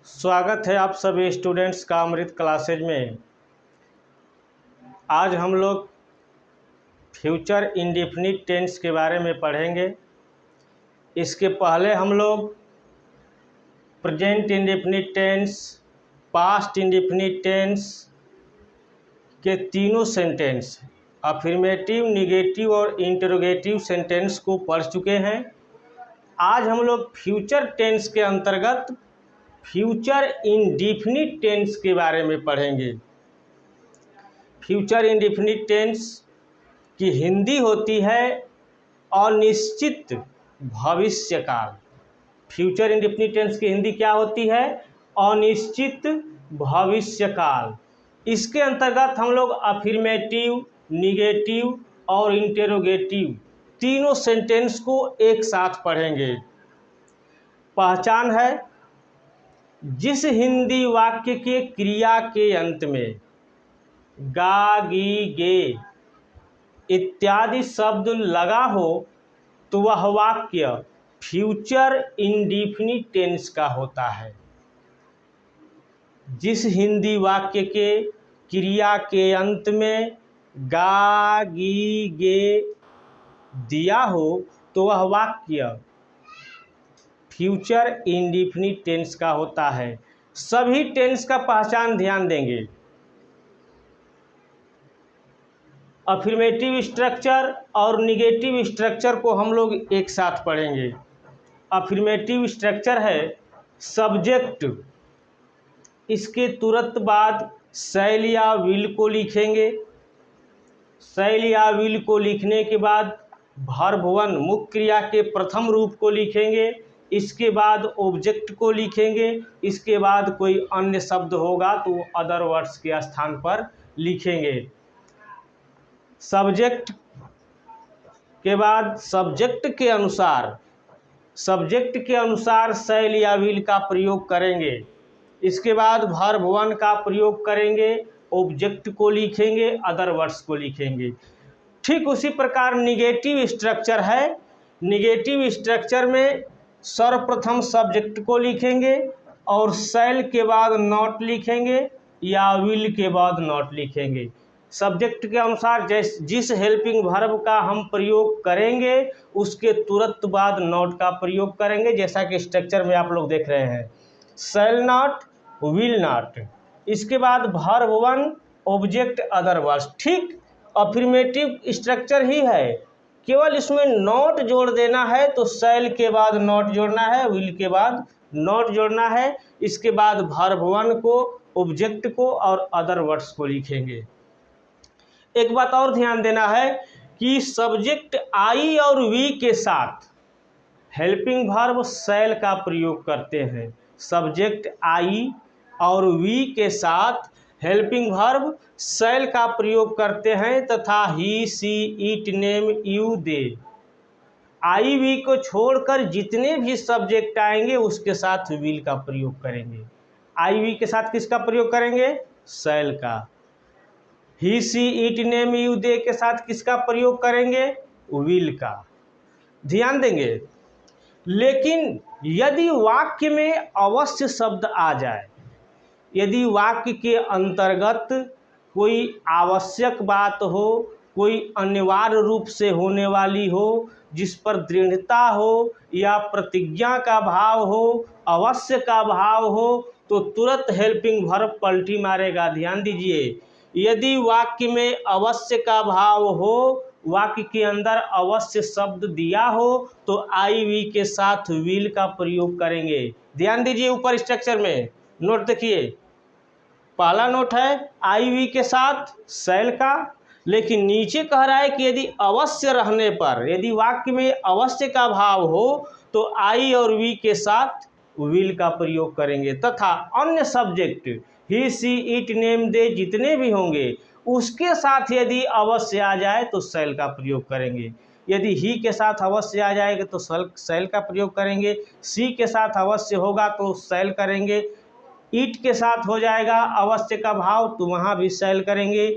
स्वागत है आप सभी स्टूडेंट्स का अमृत क्लासेज में। आज हम लोग फ्यूचर इंडेफिनिट टेंस के बारे में पढ़ेंगे। इसके पहले हम लोग present indefinite tense, past indefinite tense के तीनों सेंटेंस अफर्मेटिव, निगेटिव और इंटरोगेटिव सेंटेंस को पढ़ चुके हैं। आज हम लोग फ्यूचर टेंस के अंतर्गत फ्यूचर इंडेफिनिट टेंस के बारे में पढ़ेंगे। फ्यूचर इंडेफिनिट टेंस की हिंदी होती है अनिश्चित भविष्यकाल। फ्यूचर इंडेफिनिट टेंस की हिंदी क्या होती है? अनिश्चित भविष्यकाल। इसके अंतर्गत हम लोग अफर्मेटिव, निगेटिव और इंटरोगेटिव तीनों सेंटेंस को एक साथ पढ़ेंगे। पहचान है, जिस हिंदी वाक्य के क्रिया के अंत में गा, गी, गे इत्यादि शब्द लगा हो तो वह वाक्य फ्यूचर इंडेफिनिट टेंस का होता है। जिस हिंदी वाक्य के क्रिया के अंत में गा, गी, गे दिया हो तो वह वाक्य फ्यूचर इंडेफिनिट टेंस का होता है। सभी टेंस का पहचान ध्यान देंगे। अफर्मेटिव स्ट्रक्चर और निगेटिव स्ट्रक्चर को हम लोग एक साथ पढ़ेंगे। अफर्मेटिव स्ट्रक्चर है सब्जेक्ट, इसके तुरंत बाद शैल या विल को लिखेंगे। शैल या विल को लिखने के बाद वर्ब वन मुख्य क्रिया के प्रथम रूप को लिखेंगे। इसके बाद ऑब्जेक्ट को लिखेंगे। इसके बाद कोई अन्य शब्द होगा तो अदर वर्ड्स के स्थान पर लिखेंगे। सब्जेक्ट के बाद सब्जेक्ट के अनुसार शैल या विल का प्रयोग करेंगे। इसके बाद वर्ब वन का प्रयोग करेंगे, ऑब्जेक्ट को लिखेंगे, अदर वर्ड्स को लिखेंगे। ठीक उसी प्रकार निगेटिव स्ट्रक्चर है। निगेटिव स्ट्रक्चर में सर्वप्रथम सब्जेक्ट को लिखेंगे और शैल के बाद नॉट लिखेंगे या विल के बाद नॉट लिखेंगे। सब्जेक्ट के अनुसार जिस हेल्पिंग वर्ब का हम प्रयोग करेंगे उसके तुरंत बाद नॉट का प्रयोग करेंगे, जैसा कि स्ट्रक्चर में आप लोग देख रहे हैं। शैल नॉट, विल नॉट, इसके बाद verb one, object, other words. ठीक अफर्मेटिव स्ट्रक्चर ही है, केवल इसमें नॉट जोड़ देना है तो शैल के बाद नॉट जोड़ना है, विल के बाद नॉट जोड़ना है। इसके बाद वर्ब वन को, ऑब्जेक्ट को और अदर वर्ड्स को लिखेंगे। एक बात और ध्यान देना है कि सब्जेक्ट आई और वी के साथ हेल्पिंग वर्ब शैल का प्रयोग करते हैं। सब्जेक्ट आई और वी के साथ हेल्पिंग वर्ब शैल का प्रयोग करते हैं तथा he, C, it, name, you, they. I we को छोड़कर जितने भी सब्जेक्ट आएंगे उसके साथ विल का प्रयोग करेंगे। आई वी के साथ किसका प्रयोग करेंगे? शैल का। He, C, it, name, you, दे के साथ किसका प्रयोग करेंगे? विल का। ध्यान देंगे। लेकिन यदि वाक्य में अवश्य शब्द आ जाए, यदि वाक्य के अंतर्गत कोई आवश्यक बात हो, कोई अनिवार्य रूप से होने वाली हो, जिस पर दृढ़ता हो या प्रतिज्ञा का भाव हो, अवश्य का भाव हो, तो तुरंत हेल्पिंग वर्ब पलटी मारेगा। ध्यान दीजिए, यदि वाक्य में अवश्य का भाव हो, वाक्य के अंदर अवश्य शब्द दिया हो तो आई वी के साथ विल का प्रयोग करेंगे। ध्यान दीजिए, ऊपर स्ट्रक्चर में नोट देखिए, पहला नोट है आई वी के साथ शैल का, लेकिन नीचे कह रहा है कि यदि अवश्य रहने पर, यदि वाक्य में अवश्य का भाव हो तो आई और वी के साथ विल का प्रयोग करेंगे तथा अन्य subject he, C, it, name, they जितने भी होंगे उसके साथ यदि अवश्य आ जाए तो शैल का प्रयोग करेंगे। यदि ही के साथ अवश्य आ जाएगा तो शैल का प्रयोग करेंगे। सी के साथ अवश्य होगा तो शैल करेंगे। इट के साथ हो जाएगा अवश्य का भाव तो वहाँ भी शैल करेंगे।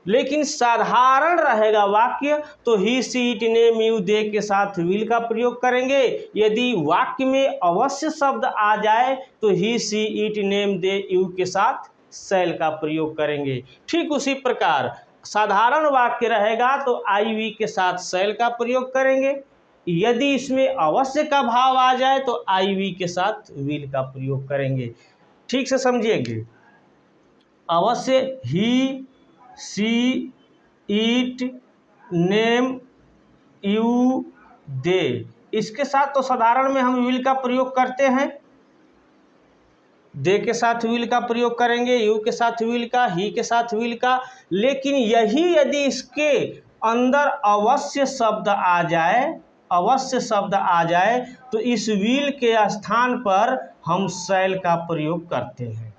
लेकिन साधारण रहेगा वाक्य तो he C it name you दे के साथ विल का प्रयोग करेंगे। यदि वाक्य में अवश्य शब्द आ जाए तो he C it name they you के साथ शैल का प्रयोग करेंगे। ठीक उसी प्रकार साधारण वाक्य रहेगा तो आई वी के साथ शैल का प्रयोग करेंगे। यदि इसमें अवश्य का भाव आ जाए तो आई वी के साथ विल का प्रयोग करेंगे। ठीक से समझिएगा, अवश्य he C it name you they, इसके साथ तो साधारण में हम विल का प्रयोग करते हैं, दे के साथ विल का प्रयोग करेंगे, यू के साथ विल का, ही के साथ विल का। लेकिन यही यदि इसके अंदर अवश्य शब्द आ जाए, अवश्य शब्द आ जाए तो इस विल के स्थान पर हम शैल का प्रयोग करते हैं।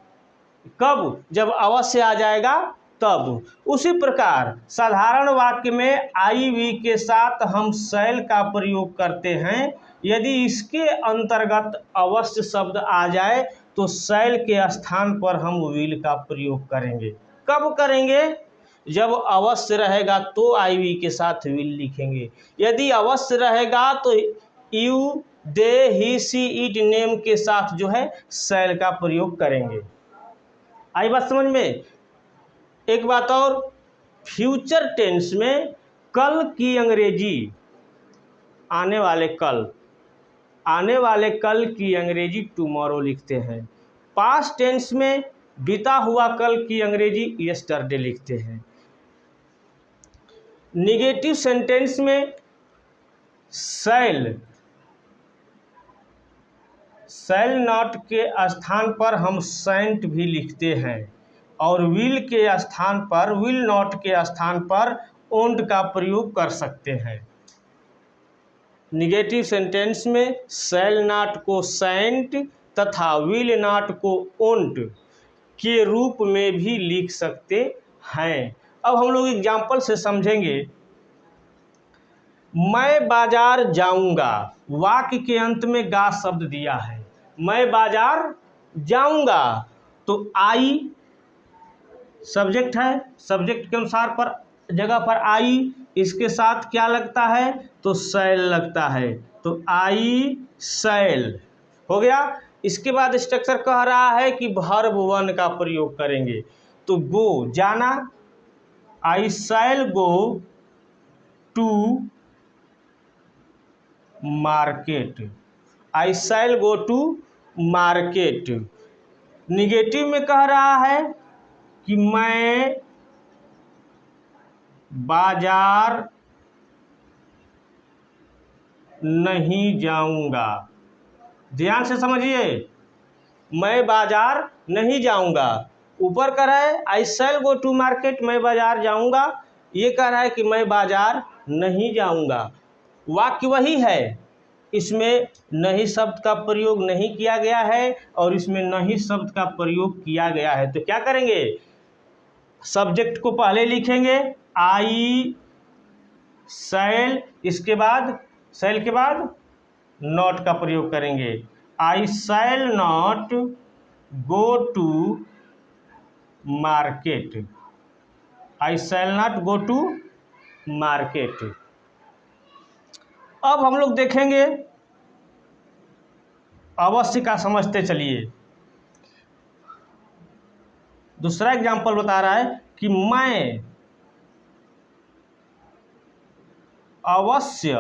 कब? जब अवश्य आ जाएगा तब। उसी प्रकार साधारण वाक्य में आई वी के साथ हम शैल का प्रयोग करते हैं। यदि इसके अंतर्गत अवश्य शब्द आ जाए तो शैल के स्थान पर हम विल का प्रयोग करेंगे। कब करेंगे? जब अवश्य रहेगा तो आई वी के साथ विल लिखेंगे। यदि अवश्य रहेगा तो you they he C it name के साथ जो है शैल का प्रयोग करेंगे। आई बात समझ में? एक बात और, फ्यूचर टेंस में कल की अंग्रेजी, आने वाले कल की अंग्रेजी टुमारो लिखते हैं। पास्ट टेंस में बीता हुआ कल की अंग्रेजी यस्टरडे लिखते हैं। निगेटिव सेंटेंस में शैल नॉट के स्थान पर हम सेंट भी लिखते हैं और विल के स्थान पर, विल नॉट के स्थान पर ओंट का प्रयोग कर सकते हैं। निगेटिव सेंटेंस में शैल नॉट को सेंट तथा विल नॉट को ओंट के रूप में भी लिख सकते हैं। अब हम लोग एग्जाम्पल से समझेंगे। मैं बाजार जाऊंगा, वाक्य के अंत में गा शब्द दिया है। मैं बाजार जाऊंगा तो आई सब्जेक्ट है, सब्जेक्ट के अनुसार पर जगह पर आई, इसके साथ क्या लगता है तो शैल लगता है, तो आई शैल हो गया। इसके बाद स्ट्रक्चर कह रहा है कि वर्ब वन का प्रयोग करेंगे। तो गो जाना, I shall go to market, I shall go to market. Negative में कह रहा है कि मैं बाजार नहीं जाऊंगा। ध्यान से समझिए, मैं बाजार नहीं जाऊंगा। ऊपर कह रहा है आई शैल गो टू मार्केट, मैं बाजार जाऊंगा। ये कह रहा है कि मैं बाजार नहीं जाऊंगा। वाक्य वही है, इसमें नहीं शब्द का प्रयोग नहीं किया गया है और इसमें नहीं शब्द का प्रयोग किया गया है। तो क्या करेंगे? सब्जेक्ट को पहले लिखेंगे आई शैल, इसके बाद शैल के बाद नॉट का प्रयोग करेंगे। I shall not go to market, I shall not go to market. अब हम लोग देखेंगे, अवश्य का समझते चलिए। दूसरा एग्जाम्पल बता रहा है कि मैं अवश्य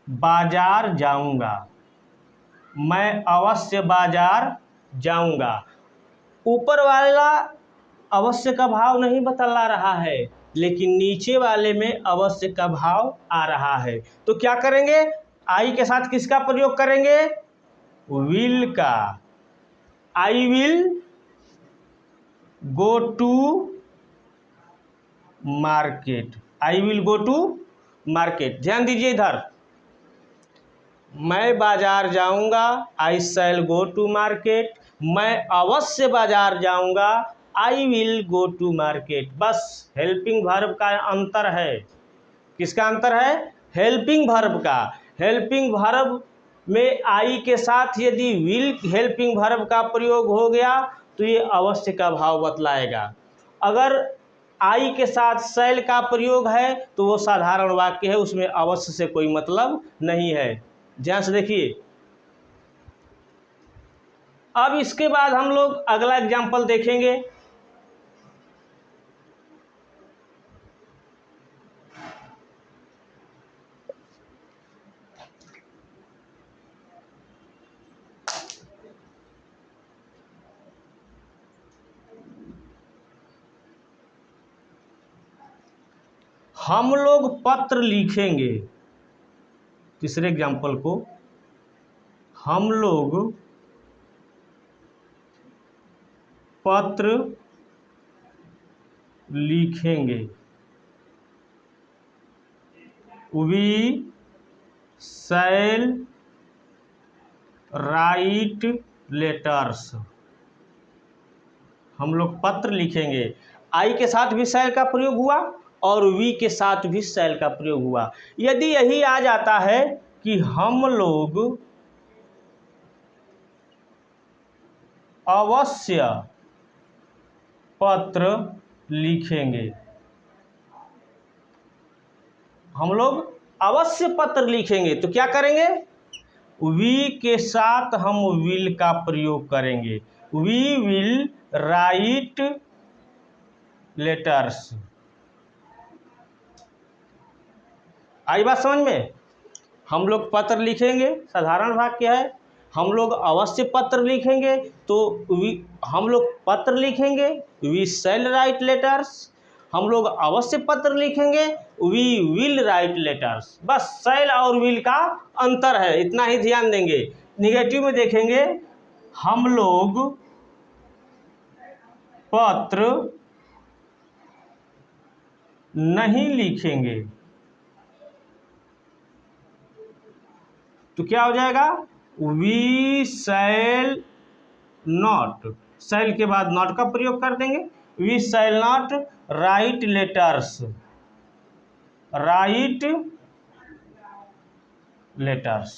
बाजार जाऊंगा, मैं अवश्य बाजार जाऊंगा। ऊपर वाला अवश्य का भाव नहीं बतला रहा है, लेकिन नीचे वाले में अवश्य का भाव आ रहा है। तो क्या करेंगे? आई के साथ किसका प्रयोग करेंगे? विल का। I will go to market, I will go to market. ध्यान दीजिए इधर, मैं बाजार जाऊंगा, आई शैल गो टू मार्केट। मैं अवश्य बाजार जाऊंगा, I will go to market. बस हेल्पिंग वर्ब का अंतर है। किसका अंतर है? हेल्पिंग वर्ब का। हेल्पिंग वर्ब में आई के साथ यदि विल हेल्पिंग वर्ब का प्रयोग हो गया तो ये अवश्य का भाव बतलाएगा। अगर आई के साथ शैल का प्रयोग है तो वो साधारण वाक्य है, उसमें अवश्य से कोई मतलब नहीं है। ध्यान से देखिए। अब इसके बाद हम लोग अगला एग्जाम्पल देखेंगे। हम लोग पत्र लिखेंगे। तीसरे एग्जाम्पल को, हम लोग पत्र लिखेंगे। We shall write letters. हम लोग पत्र लिखेंगे। आई के साथ भी शैल का प्रयोग हुआ और वी के साथ भी शैल का प्रयोग हुआ। यदि यही आ जाता है कि हम लोग अवश्य पत्र लिखेंगे, हम लोग अवश्य पत्र लिखेंगे, तो क्या करेंगे? वी के साथ हम विल का प्रयोग करेंगे। We will write letters. आई बात समझ में? हम लोग पत्र लिखेंगे, साधारण वाक्य है। हम लोग अवश्य पत्र लिखेंगे, तो हम लोग पत्र लिखेंगे, वी शैल राइट लेटर्स। हम लोग अवश्य पत्र लिखेंगे, वी विल राइट लेटर्स। बस शैल और विल का अंतर है, इतना ही ध्यान देंगे। निगेटिव में देखेंगे, हम लोग पत्र नहीं लिखेंगे, तो क्या हो जाएगा? वी शैल नॉट, शैल के बाद नॉट का प्रयोग कर देंगे। We shall not write letters, write letters.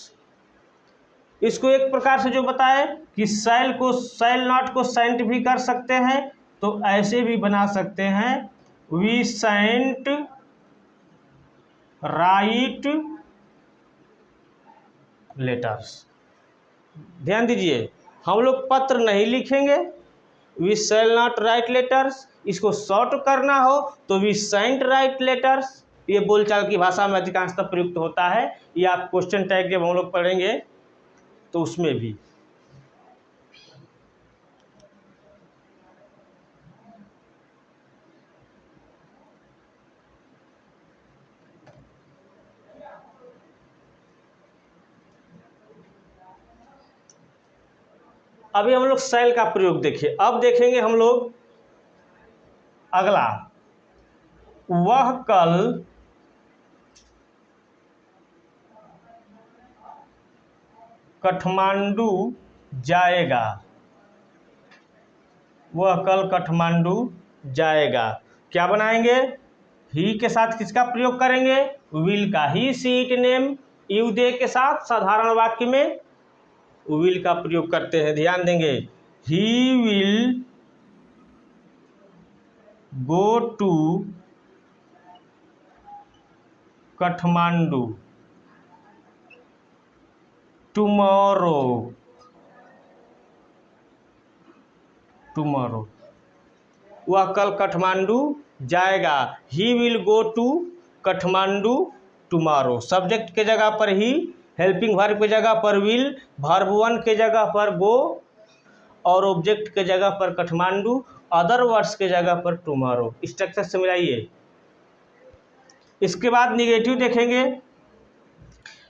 इसको एक प्रकार से जो बताए कि शैल को, शैल नॉट को सेंट भी कर सकते हैं, तो ऐसे भी बना सकते हैं, वी सेंट राइट लेटर्स। ध्यान दीजिए, हम लोग पत्र नहीं लिखेंगे, we shall not write letters. इसको शॉर्ट करना हो तो वी सेंट राइट लेटर्स। ये बोलचाल की भाषा में अधिकांशतः प्रयुक्त होता है। या आप क्वेश्चन टैग जब हम लोग पढ़ेंगे तो उसमें भी। अभी हम लोग शैल का प्रयोग देखिए। अब देखेंगे हम लोग अगला, वह कल काठमांडू जाएगा। वह कल काठमांडू जाएगा। क्या बनाएंगे? ही के साथ किसका प्रयोग करेंगे? विल का। He C it name you दे के साथ साधारण वाक्य में विल का प्रयोग करते हैं। ध्यान देंगे, he will go to Kathmandu tomorrow. Tomorrow, वह कल काठमांडू जाएगा। He will go to Kathmandu tomorrow. Subject के जगह पर ही, हेल्पिंग वर्ब के जगह पर विल, वर्ब वन के जगह पर गो और ऑब्जेक्ट के जगह पर काठमांडू, अदर वर्ड्स के जगह पर टुमारो। स्ट्रक्चर से मिलाइए। इसके बाद निगेटिव देखेंगे।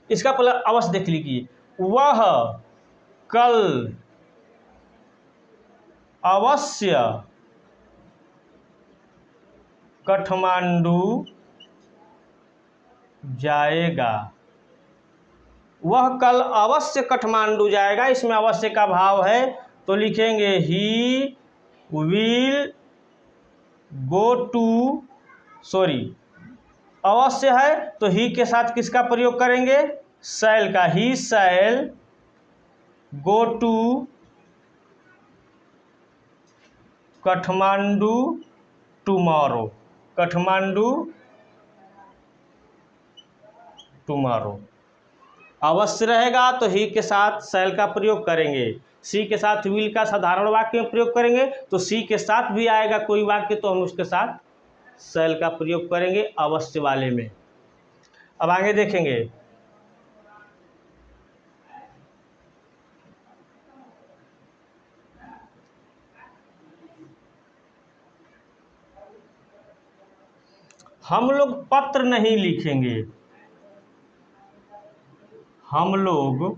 इसका पहले अवश्य देख लीजिए, वह कल अवश्य काठमांडू जाएगा। वह कल अवश्य काठमांडू जाएगा, इसमें अवश्य का भाव है, तो लिखेंगे he will go to, sorry अवश्य है तो ही के साथ किसका प्रयोग करेंगे? शैल का। He shall go to Kathmandu tomorrow, Kathmandu tomorrow अवश्य रहेगा तो ही के साथ शैल का प्रयोग करेंगे। सी के साथ विल का साधारण वाक्य में प्रयोग करेंगे तो सी के साथ भी आएगा कोई वाक्य तो हम उसके साथ शैल का प्रयोग करेंगे अवश्य वाले में। अब आगे देखेंगे, हम लोग पत्र नहीं लिखेंगे, हम लोग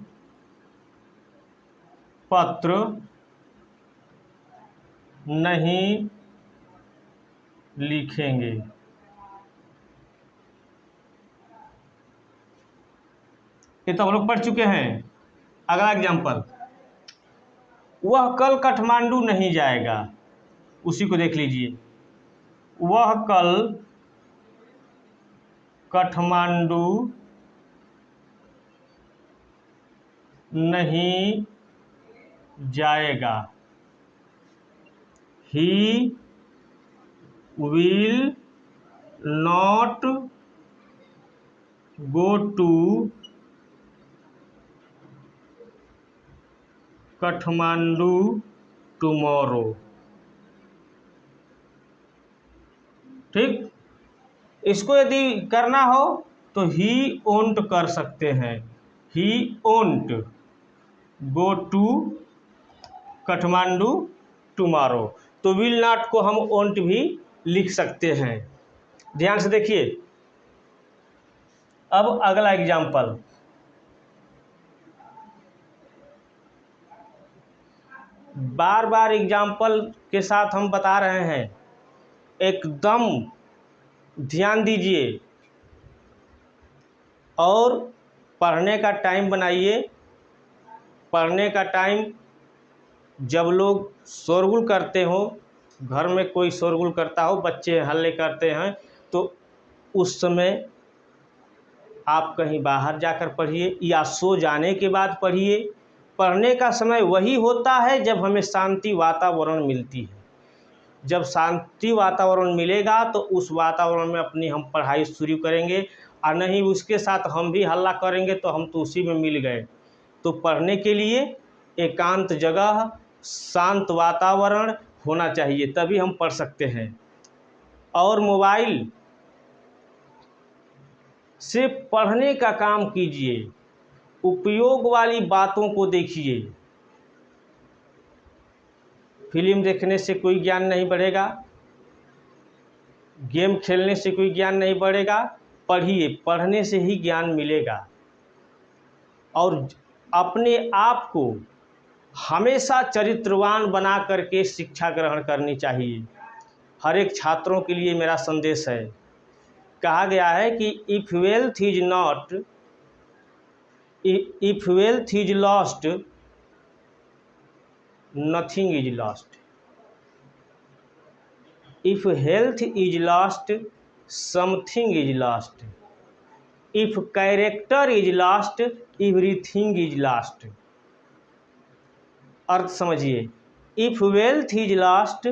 पत्र नहीं लिखेंगे। ये तो हम लोग पढ़ चुके हैं। अगला एग्जाम्पल, वह कल काठमांडू नहीं जाएगा, उसी को देख लीजिए। वह कल काठमांडू नहीं जाएगा, ही will not go to Kathmandu tomorrow. ठीक, इसको यदि करना हो तो ही ओंट कर सकते हैं, ही ओंट गो टू काठमांडू टुमारो। तो विल नॉट को हम ओंट भी लिख सकते हैं। ध्यान से देखिए। अब अगला एग्जाम्पल, बार बार एग्जाम्पल के साथ हम बता रहे हैं, एकदम ध्यान दीजिए और पढ़ने का टाइम बनाइए। पढ़ने का टाइम जब लोग शोरगुल करते हो, घर में कोई शोरगुल करता हो, बच्चे हल्ले करते हैं, तो उस समय आप कहीं बाहर जाकर पढ़िए या सो जाने के बाद पढ़िए। पढ़ने का समय वही होता है जब हमें शांति वातावरण मिलती है। जब शांति वातावरण मिलेगा तो उस वातावरण में अपनी हम पढ़ाई शुरू करेंगे, और नहीं उसके साथ हम भी हल्ला करेंगे तो हम तो उसी में मिल गए। तो पढ़ने के लिए एकांत जगह, शांत वातावरण होना चाहिए, तभी हम पढ़ सकते हैं। और मोबाइल से पढ़ने का काम कीजिए, उपयोग वाली बातों को देखिए। फिल्म देखने से कोई ज्ञान नहीं बढ़ेगा, गेम खेलने से कोई ज्ञान नहीं बढ़ेगा। पढ़िए, पढ़ने से ही ज्ञान मिलेगा। और अपने आप को हमेशा चरित्रवान बना करके शिक्षा ग्रहण करनी चाहिए। हर एक छात्रों के लिए मेरा संदेश है। कहा गया है कि if wealth is lost nothing is lost, if health is lost something is lost, if character is lost everything is lost. अर्थ समझिए, if wealth is lost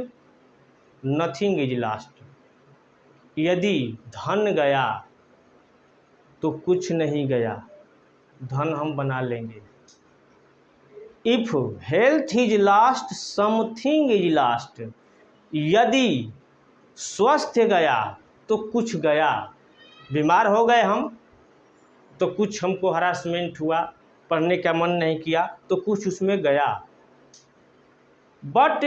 nothing is lost. यदि धन गया तो कुछ नहीं गया, धन हम बना लेंगे। If health is lost something is lost, यदि स्वास्थ्य गया तो कुछ गया। बीमार हो गए हम तो कुछ हमको हरासमेंट हुआ, पढ़ने का मन नहीं किया तो कुछ उसमें गया। But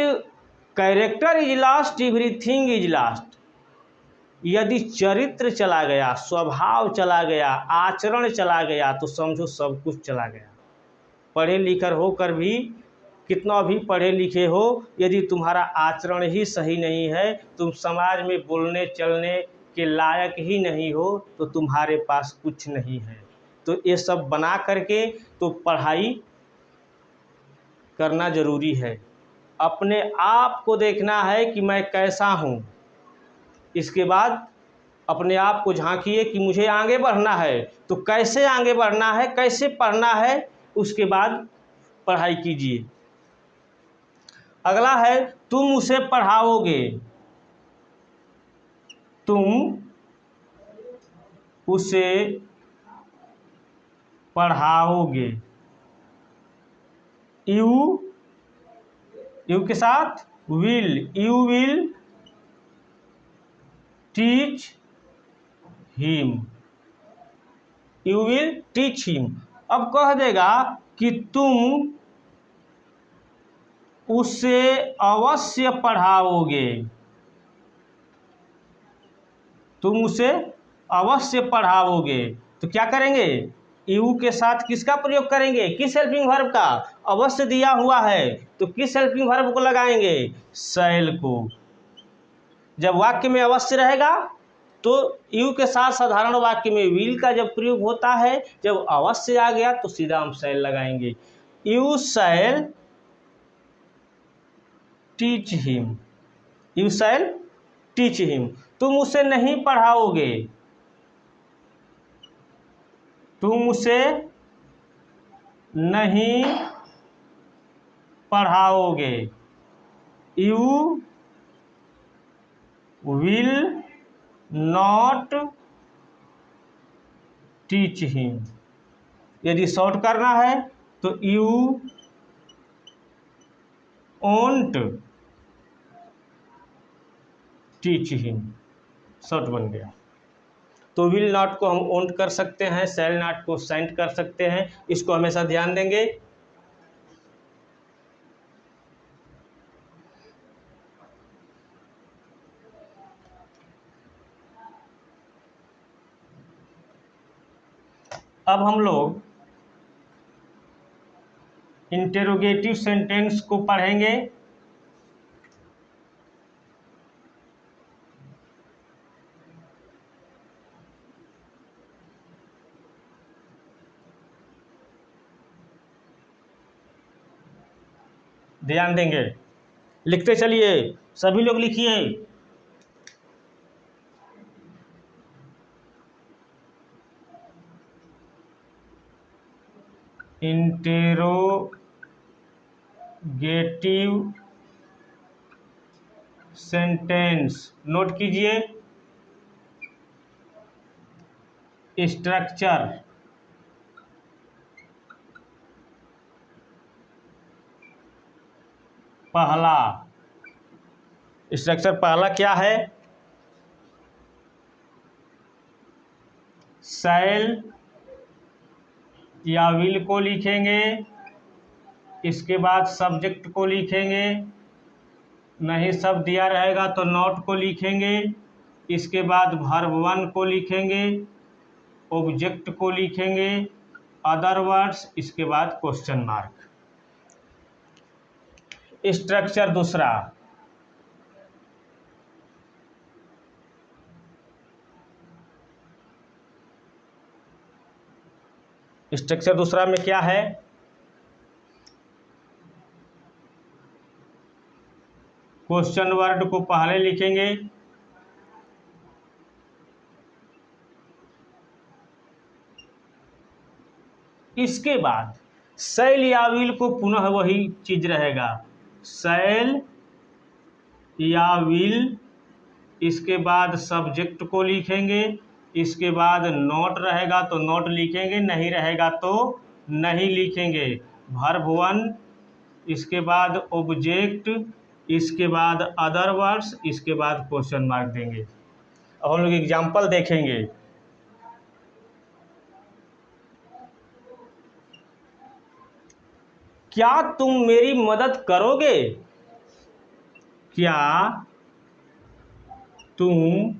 character is lost everything is lost. यदि चरित्र चला गया, स्वभाव चला गया, आचरण चला गया तो समझो सब कुछ चला गया। पढ़े लिखे होकर भी, कितना भी पढ़े लिखे हो, यदि तुम्हारा आचरण ही सही नहीं है, तुम समाज में बोलने चलने के लायक ही नहीं हो, तो तुम्हारे पास कुछ नहीं है। तो ये सब बना करके तो पढ़ाई करना ज़रूरी है। अपने आप को देखना है कि मैं कैसा हूँ। इसके बाद अपने आप को झांकिए कि मुझे आगे बढ़ना है, तो कैसे आगे बढ़ना है, कैसे पढ़ना है, उसके बाद पढ़ाई कीजिए। अगला है तुम उसे पढ़ाओगे, तुम उसे पढ़ाओगे। यू के साथ will, you will teach him, you will teach him. अब कह देगा कि तुम उसे अवश्य पढ़ाओगे, तुम उसे अवश्य पढ़ाओगे। तो क्या करेंगे, यू के साथ किसका प्रयोग करेंगे, किस हेल्पिंग वर्ब का, अवश्य दिया हुआ है तो किस हेल्पिंग वर्ब को लगाएंगे, शैल को। जब वाक्य में अवश्य रहेगा तो यू के साथ साधारण वाक्य में विल का जब प्रयोग होता है, जब अवश्य आ गया तो सीधा हम शैल लगाएंगे। You shall teach him, you shall teach him. तुम उसे नहीं पढ़ाओगे, तुम उसे नहीं पढ़ाओगे। You will not teach him. यदि शॉर्ट करना है तो you won't teach him, short बन गया। तो विल नॉट को हम ओंट कर सकते हैं, शैल नॉट को सेंट कर सकते हैं, इसको हमेशा ध्यान देंगे। अब हम लोग इंटेरोगेटिव सेंटेंस को पढ़ेंगे। ध्यान देंगे, लिखते चलिए, सभी लोग लिखिए। इंटेरोगेटिव सेंटेंस नोट कीजिए। स्ट्रक्चर, पहला स्ट्रक्चर पहला क्या है, शैल या विल को लिखेंगे, इसके बाद सब्जेक्ट को लिखेंगे, नहीं शब्द दिया रहेगा तो नॉट को लिखेंगे, इसके बाद वर्ब वन को लिखेंगे, ऑब्जेक्ट को लिखेंगे, अदर वर्ड्स, इसके बाद क्वेश्चन मार्क। स्ट्रक्चर दूसरा, स्ट्रक्चर दूसरा में क्या है, क्वेश्चन वर्ड को पहले लिखेंगे, इसके बाद शैल या विल को पुनः वही चीज रहेगा, शैल या विल, इसके बाद सब्जेक्ट को लिखेंगे, इसके बाद नॉट रहेगा तो नॉट लिखेंगे, नहीं रहेगा तो नहीं लिखेंगे, वर्ब वन, इसके बाद ऑब्जेक्ट, इसके बाद अदर वर्ड्स, इसके बाद क्वेश्चन मार्क देंगे। अब हम लोग एग्जाम्पल देखेंगे। क्या तुम मेरी मदद करोगे, क्या तुम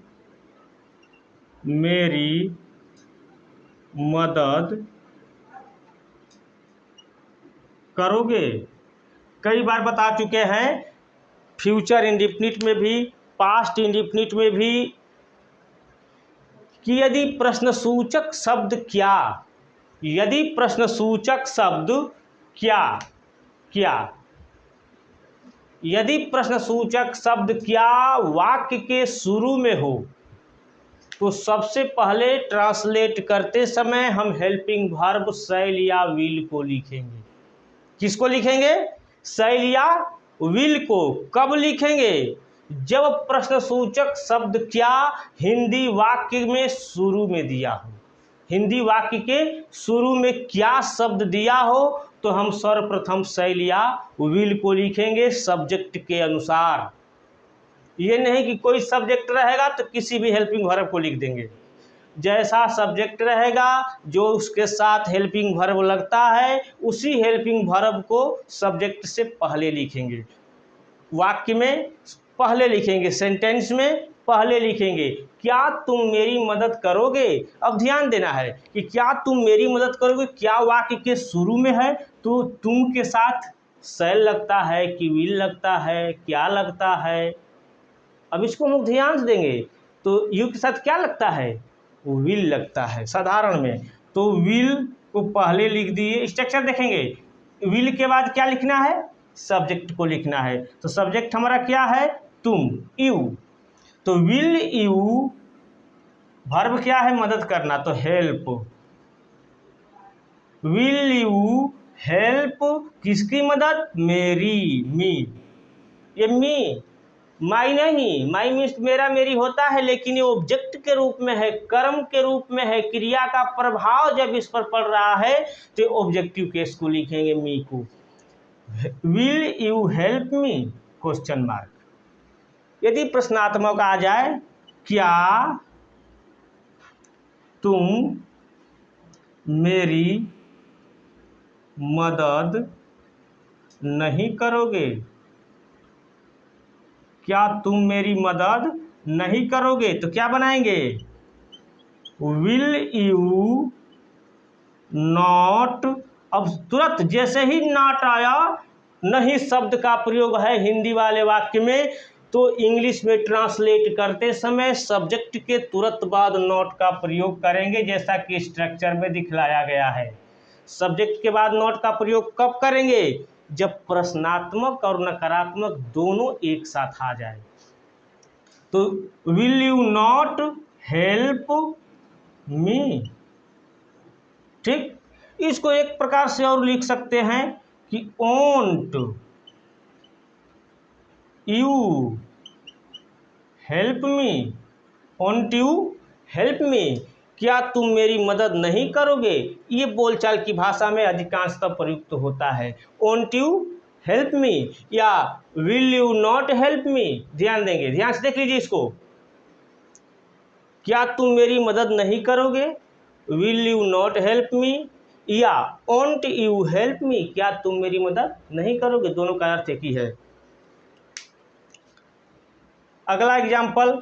मेरी मदद करोगे। कई बार बता चुके हैं, फ्यूचर इंडेफिनिट में भी, पास्ट इंडेफिनिट में भी, कि यदि प्रश्नसूचक शब्द क्या, यदि प्रश्नसूचक शब्द क्या, क्या, यदि प्रश्नसूचक शब्द क्या वाक्य के शुरू में हो तो सबसे पहले ट्रांसलेट करते समय हम हेल्पिंग वर्ब शैल या विल को लिखेंगे। किसको लिखेंगे, शैल या विल को कब लिखेंगे? जब प्रश्न सूचक शब्द क्या हिंदी वाक्य में शुरू में दिया हो। हिंदी वाक्य के शुरू में क्या शब्द दिया हो तो हम सर्वप्रथम शैल या विल को लिखेंगे सब्जेक्ट के अनुसार। ये नहीं कि कोई सब्जेक्ट रहेगा तो किसी भी हेल्पिंग वर्ब को लिख देंगे। जैसा सब्जेक्ट रहेगा जो उसके साथ हेल्पिंग वर्ब लगता है उसी हेल्पिंग वर्ब को सब्जेक्ट से पहले लिखेंगे, वाक्य में पहले लिखेंगे, सेंटेंस में पहले लिखेंगे। क्या तुम मेरी मदद करोगे? अब ध्यान देना है कि क्या तुम मेरी मदद करोगे क्या वाक्य के शुरू में है तो तुम के साथ शैल लगता है कि विल लगता है, क्या लगता है। अब इसको हम लोग ध्यान से देंगे तो यू के साथ क्या लगता है? विल लगता है साधारण में। तो विल को पहले लिख दिए। स्ट्रक्चर देखेंगे, विल के बाद क्या लिखना है? सब्जेक्ट को लिखना है। तो सब्जेक्ट हमारा क्या है? तुम, यू। तो विल यू, वर्ब क्या है? मदद करना, तो हेल्प। विल यू हेल्प किसकी मदद? मेरी, मी। ये मी, माई नहीं, माई मीन्स मेरा मेरी होता है, लेकिन ये ऑब्जेक्ट के रूप में है, कर्म के रूप में है। क्रिया का प्रभाव जब इस पर पड़ रहा है तो ऑब्जेक्टिव केस को लिखेंगे, मी को। Will you help me? Question mark. यदि प्रश्नात्मक आ जाए, क्या तुम मेरी मदद नहीं करोगे? क्या तुम मेरी मदद नहीं करोगे? तो क्या बनाएंगे? Will you not. अब तुरंत जैसे ही नॉट आया, नहीं शब्द का प्रयोग है हिंदी वाले वाक्य में, तो इंग्लिश में ट्रांसलेट करते समय सब्जेक्ट के तुरंत बाद नॉट का प्रयोग करेंगे, जैसा कि स्ट्रक्चर में दिखलाया गया है। सब्जेक्ट के बाद नॉट का प्रयोग कब करेंगे? जब प्रश्नात्मक और नकारात्मक दोनों एक साथ आ जाए। तो will you not help me? ठीक, इसको एक प्रकार से और लिख सकते हैं कि won't you help me? Won't you help me? क्या तुम मेरी मदद नहीं करोगे? ये बोलचाल की भाषा में अधिकांशतः प्रयुक्त होता है। वोंट यू हेल्प मी या will you not help me? ध्यान देंगे, ध्यान से देख लीजिए इसको। क्या तुम मेरी मदद नहीं करोगे? Will you not help me या वोंट यू हेल्प मी? क्या तुम मेरी मदद नहीं करोगे? दोनों का अर्थ एक ही है। अगला एग्जाम्पल,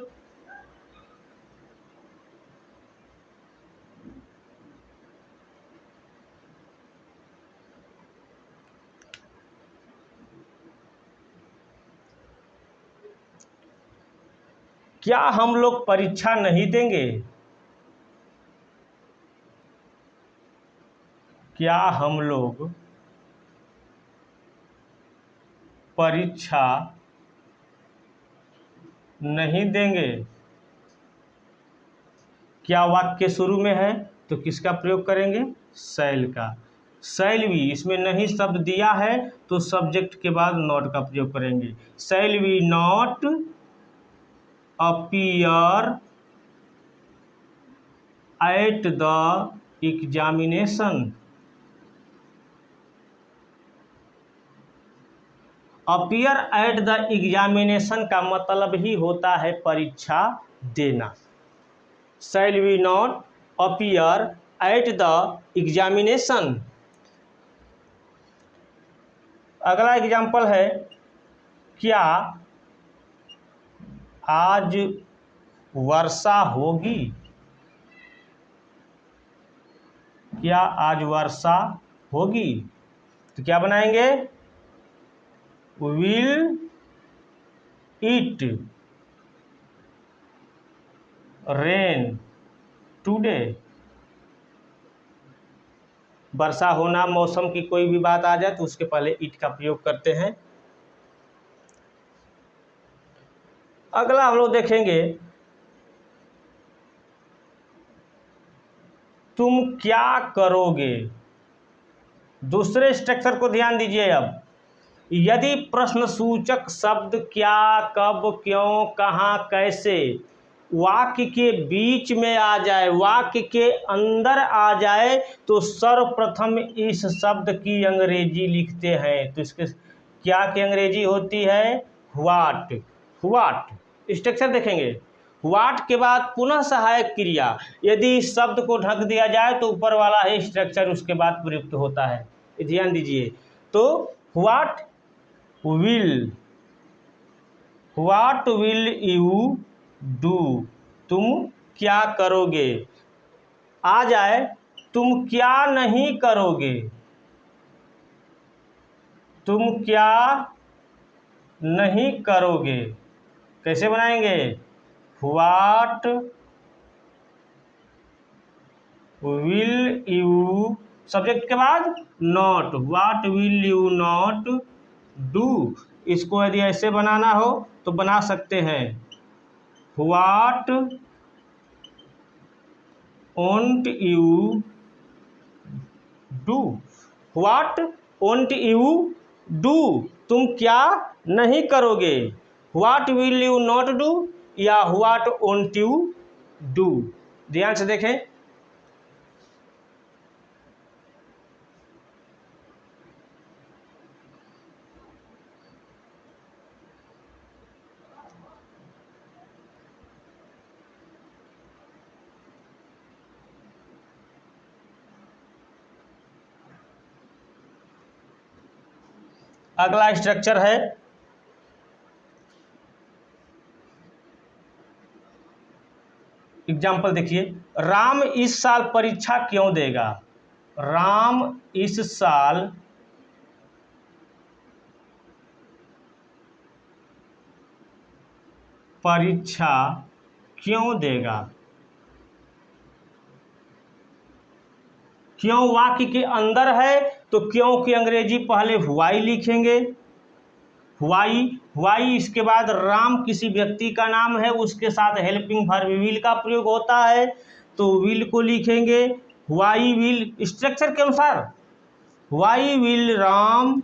क्या हम लोग परीक्षा नहीं देंगे? क्या हम लोग परीक्षा नहीं देंगे? क्या वाक्य शुरू में है तो किसका प्रयोग करेंगे? शैल का। शैल भी, इसमें नहीं शब्द दिया है तो सब्जेक्ट के बाद नॉट का प्रयोग करेंगे। Shall we not appear at the examination? Appear at the examination का मतलब ही होता है परीक्षा देना। Shall we not appear at the examination. अगला एग्जाम्पल है, क्या आज वर्षा होगी? क्या आज वर्षा होगी? तो क्या बनाएंगे? Will it rain today? वर्षा होना, मौसम की कोई भी बात आ जाए तो उसके पहले इट का प्रयोग करते हैं। अगला हम लोग देखेंगे, तुम क्या करोगे? दूसरे स्ट्रक्चर को ध्यान दीजिए। अब यदि प्रश्नसूचक शब्द क्या, कब, क्यों, कहाँ, कैसे वाक्य के बीच में आ जाए, वाक्य के अंदर आ जाए, तो सर्वप्रथम इस शब्द की अंग्रेजी लिखते हैं। तो इसके क्या की अंग्रेजी होती है? व्हाट। व्हाट स्ट्रक्चर देखेंगे। व्हाट के बाद पुनः सहायक क्रिया, यदि इस शब्द को ढक दिया जाए तो ऊपर वाला ही स्ट्रक्चर उसके बाद प्रयुक्त होता है। ध्यान दीजिए। तो what will, what will you do, तुम क्या करोगे। आ जाए तुम क्या नहीं करोगे, तुम क्या नहीं करोगे। कैसे बनाएंगे? व्हाट विल यू, सब्जेक्ट के बाद not, what will you not do. इसको यदि ऐसे बनाना हो तो बना सकते हैं, what won't you do, what won't you do, तुम क्या नहीं करोगे। What will you not do या व्हाट वोंट यू डू। ध्यान से देखें। अगला स्ट्रक्चर है, एग्जाम्पल देखिए। राम इस साल परीक्षा क्यों देगा। राम इस साल परीक्षा क्यों देगा। क्यों वाक्य के अंदर है तो क्यों की अंग्रेजी पहले व्हाई लिखेंगे, व्हाई। व्हाई इसके बाद राम किसी व्यक्ति का नाम है, उसके साथ हेल्पिंग वर्ब विल का प्रयोग होता है, तो विल को लिखेंगे व्हाई विल, स्ट्रक्चर के अनुसार। Why will Ram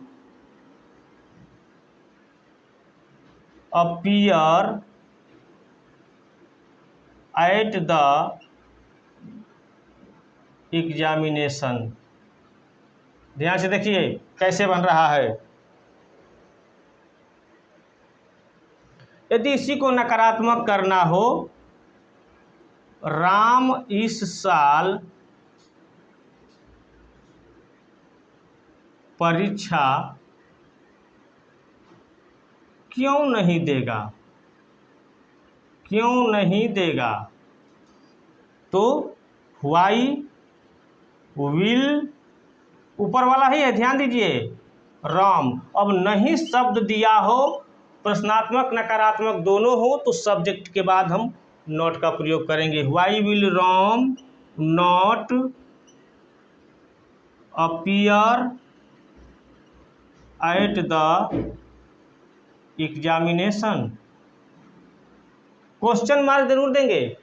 appear at the examination. ध्यान से देखिए कैसे बन रहा है। यदि इसी को नकारात्मक करना हो, राम इस साल परीक्षा क्यों नहीं देगा, क्यों नहीं देगा, तो व्हाई विल ऊपर वाला ही है, ध्यान दीजिए, राम। अब नहीं शब्द दिया हो, प्रश्नात्मक नकारात्मक दोनों हो, तो सब्जेक्ट के बाद हम नॉट का प्रयोग करेंगे। Why will Ram not appear at the examination. Question mark जरूर देंगे।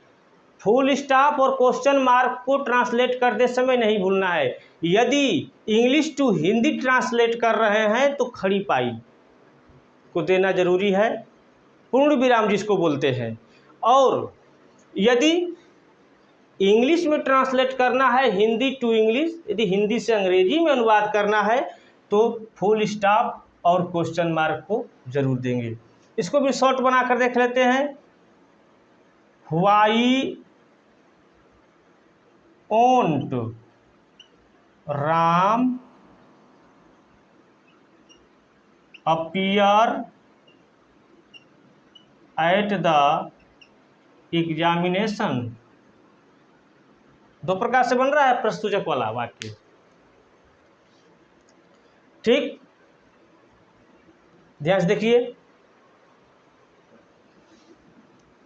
फुल स्टॉप और क्वेश्चन मार्क को ट्रांसलेट करते समय नहीं भूलना है। यदि इंग्लिश टू हिंदी ट्रांसलेट कर रहे हैं तो खड़ी पाई को देना जरूरी है, पूर्ण विराम जिसको बोलते हैं। और यदि इंग्लिश में ट्रांसलेट करना है, हिंदी टू इंग्लिश, यदि हिंदी से अंग्रेजी में अनुवाद करना है तो फुल स्टॉप और क्वेश्चन मार्क को जरूर देंगे। इसको भी शॉर्ट बनाकर देख लेते हैं। Why won't Ram appear at the examination. दो प्रकार से बन रहा है प्रश्नसूचक वाला वाक्य। ठीक, ध्यान से देखिए,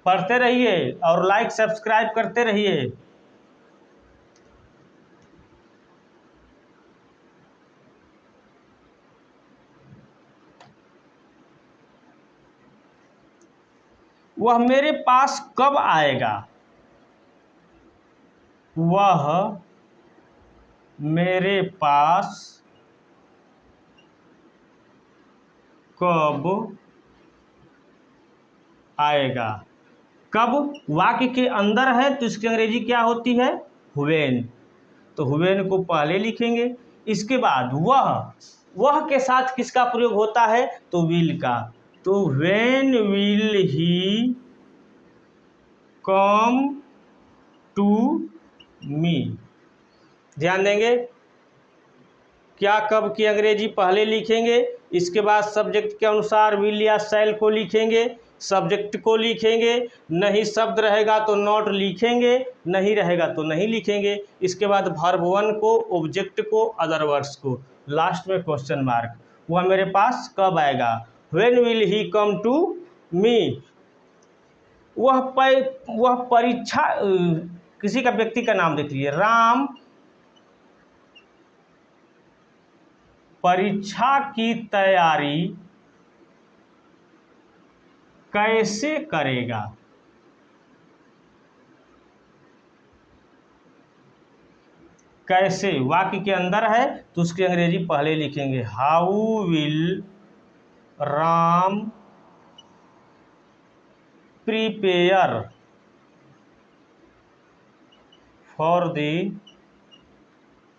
पढ़ते रहिए और लाइक सब्सक्राइब करते रहिए। वह मेरे पास कब आएगा। वह मेरे पास कब आएगा। कब वाक्य के अंदर है तो इसकी अंग्रेजी क्या होती है, व्हेन। तो व्हेन को पहले लिखेंगे। इसके बाद वह के साथ किसका प्रयोग होता है, तो विल का। तो when will he come to me. ध्यान देंगे, क्या कब की अंग्रेजी पहले लिखेंगे, इसके बाद सब्जेक्ट के अनुसार विल या शैल को लिखेंगे, सब्जेक्ट को लिखेंगे, नहीं शब्द रहेगा तो नॉट लिखेंगे, नहीं रहेगा तो नहीं लिखेंगे। इसके बाद वर्ब वन को, ऑब्जेक्ट को, अदर वर्ड्स को, लास्ट में क्वेश्चन मार्क। वह मेरे पास कब आएगा, when will he come to me. वह परीक्षा, किसी का व्यक्ति का नाम देख लीजिए, राम परीक्षा की तैयारी कैसे करेगा। कैसे वाक्य के अंदर है तो उसकी अंग्रेजी पहले लिखेंगे, how will Ram prepare for the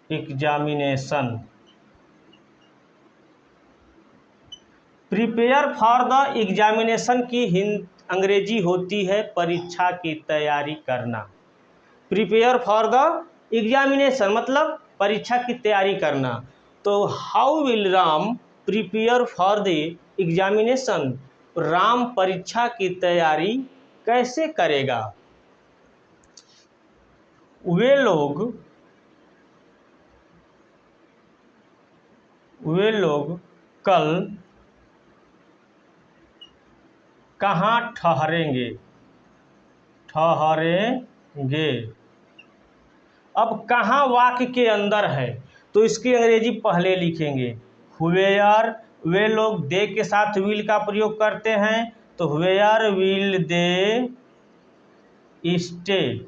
examination. Prepare for the examination की अंग्रेजी होती है परीक्षा की तैयारी करना। प्रिपेयर फॉर द एग्जामिनेशन मतलब परीक्षा की तैयारी करना। तो how will Ram prepare for the examination, Ram परीक्षा की तैयारी कैसे करेगा। वे लोग कल कहाँ ठहरेंगे। अब कहाँ वाक्य के अंदर है तो इसकी अंग्रेजी पहले लिखेंगे, व्हेयर। वे लोग दे के साथ विल का प्रयोग करते हैं तो where will they stay.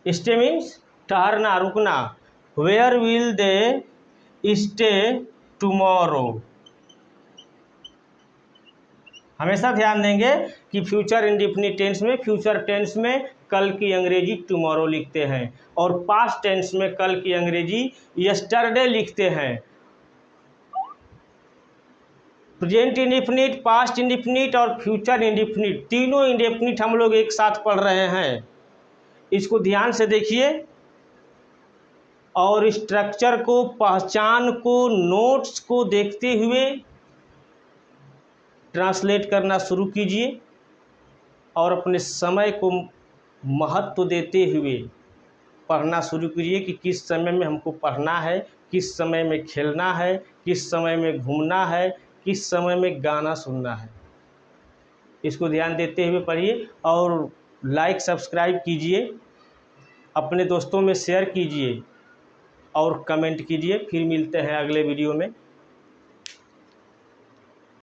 Stay means ठहरना, रुकना। Where will they stay tomorrow. हमेशा ध्यान देंगे कि फ्यूचर इंडेफिनिट टेंस में, फ्यूचर टेंस में कल की अंग्रेजी टुमारो लिखते हैं और पास्ट टेंस में कल की अंग्रेजी यस्टरडे लिखते हैं। प्रेजेंट इंडेफिनिट, पास्ट इंडेफिनिट और फ्यूचर इंडेफिनिट, तीनों इंडेफिनिट हम लोग एक साथ पढ़ रहे हैं। इसको ध्यान से देखिए और स्ट्रक्चर को, पहचान को, नोट्स को देखते हुए ट्रांसलेट करना शुरू कीजिए और अपने समय को महत्व देते हुए पढ़ना शुरू कीजिए कि किस समय में हमको पढ़ना है, किस समय में खेलना है, किस समय में घूमना है, किस समय में गाना सुनना है। इसको ध्यान देते हुए पढ़िए और लाइक सब्सक्राइब कीजिए, अपने दोस्तों में शेयर कीजिए और कमेंट कीजिए। फिर मिलते हैं अगले वीडियो में।